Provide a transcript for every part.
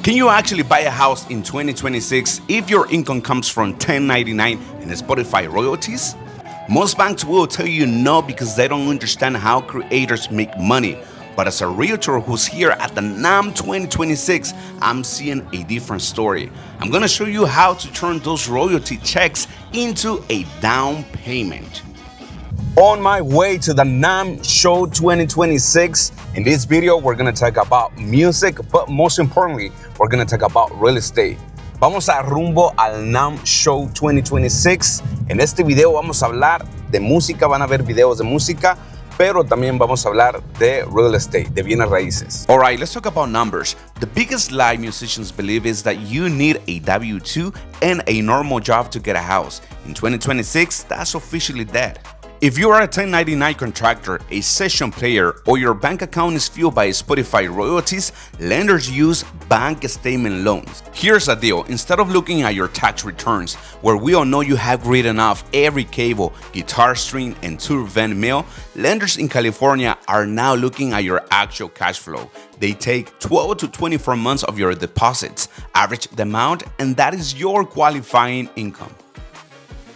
Can you actually buy a house in 2026 if your income comes from 1099 and Spotify royalties? Most banks will tell you no because they don't understand how creators make money. But as a realtor who's here at the NAM 2026, I'm seeing a different story. I'm gonna show you how to turn those royalty checks into a down payment. On my way to the NAM Show 2026, in this video we're gonna talk about music, but most importantly, we're gonna talk about real estate. Vamos a rumbo al NAM Show 2026. En este video vamos a hablar de música, van a ver videos de música, pero también vamos a hablar de real estate, de bienes raíces. All right, let's talk about numbers. The biggest lie musicians believe is that you need a W-2 and a normal job to get a house. In 2026, that's officially dead. If you are a 1099 contractor, a session player, or your bank account is fueled by Spotify royalties, lenders use bank statement loans. Here's the deal. Instead of looking at your tax returns, where we all know you have written off every cable, guitar string, and tour van mail, lenders in California are now looking at your actual cash flow. They take 12 to 24 months of your deposits, average the amount, and that is your qualifying income.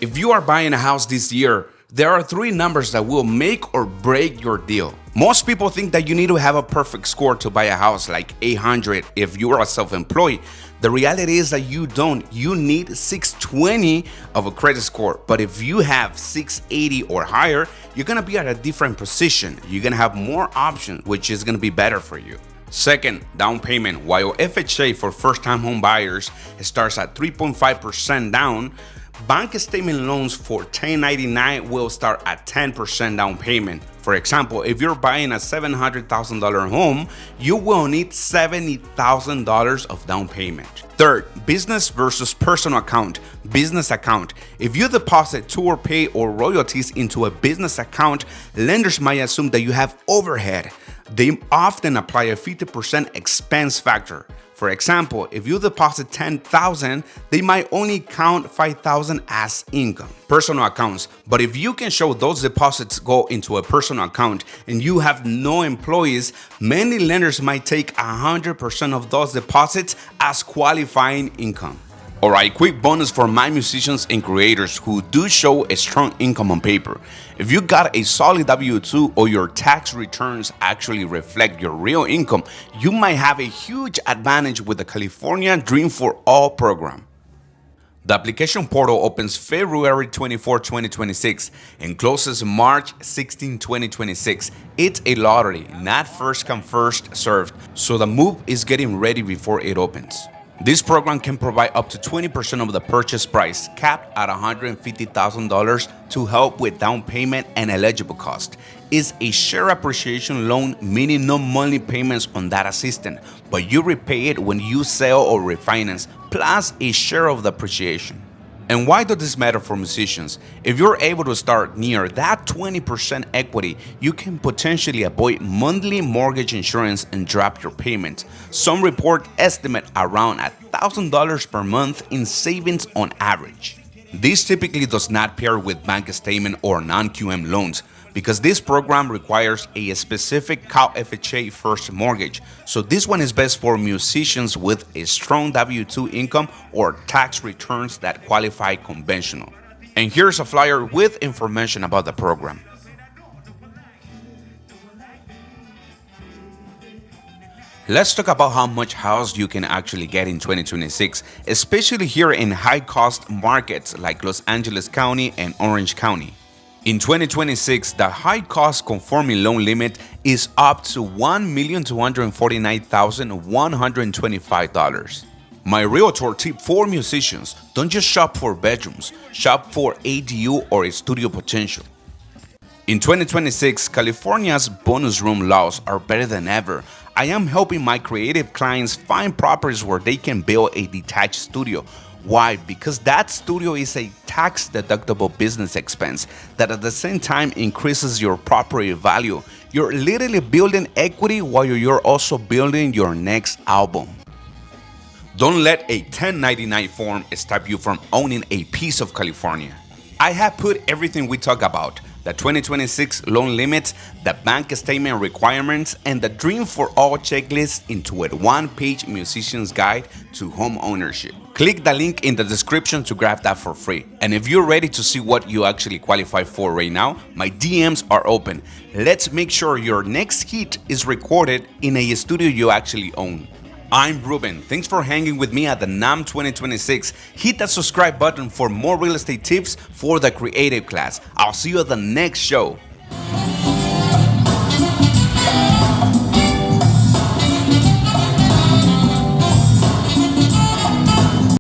If you are buying a house this year, there are three numbers that will make or break your deal. Most people think that you need to have a perfect score to buy a house, like 800 if you are self-employed. The reality is that you don't. You need 620 of a credit score. But if you have 680 or higher, you're gonna be at a different position. You're gonna have more options, which is gonna be better for you. Second, down payment. While FHA for first-time home buyers starts at 3.5% down, bank statement loans for 1099 will start at 10% down payment. For example, if you're buying a $700,000 home, you will need $70,000 of down payment. Third, business versus personal account. Business account. If you deposit tour pay or royalties into a business account, lenders might assume that you have overhead. They often apply a 50% expense factor. For example, if you deposit $10,000, they might only count $5,000 as income. Personal accounts. But if you can show those deposits go into a personal account and you have no employees, many lenders might take 100% of those deposits as qualifying income. All right, quick bonus for my musicians and creators who do show a strong income on paper. If you got a solid W-2 or your tax returns actually reflect your real income, you might have a huge advantage with the California Dream for All program. The application portal opens February 24, 2026 and closes March 16, 2026. It's a lottery, not first come first served, so the move is getting ready before it opens. This program can provide up to 20% of the purchase price, capped at $150,000 to help with down payment and eligible cost. It's a share appreciation loan, meaning no monthly payments on that assistance, but you repay it when you sell or refinance, plus a share of the appreciation. And why does this matter for musicians? If you're able to start near that 20% equity, you can potentially avoid monthly mortgage insurance and drop your payments. Some report estimate around $1,000 per month in savings on average. This typically does not pair with bank statement or non-QM loans, because this program requires a specific Cal FHA first mortgage. So this one is best for musicians with a strong W-2 income or tax returns that qualify conventional. And here's a flyer with information about the program. Let's talk about how much house you can actually get in 2026, especially here in high-cost markets like Los Angeles County and Orange County. In 2026, the high-cost conforming loan limit is up to $1,249,125. My realtor tip for musicians: don't just shop for bedrooms, shop for ADU or a studio potential. In 2026, California's bonus room laws are better than ever. I am helping my creative clients find properties where they can build a detached studio. Why? Because that studio is a tax-deductible business expense that at the same time increases your property value. You're literally building equity while you're also building your next album. Don't let a 1099 form stop you from owning a piece of California. I have put everything we talk about, the 2026 loan limits, the bank statement requirements, and the Dream for All checklist into a one-page musician's guide to home ownership. Click the link in the description to grab that for free. And if you're ready to see what you actually qualify for right now, my DMs are open. Let's make sure your next hit is recorded in a studio you actually own. I'm Ruben. Thanks for hanging with me at the NAM 2026. Hit that subscribe button for more real estate tips for the creative class. I'll see you at the next show.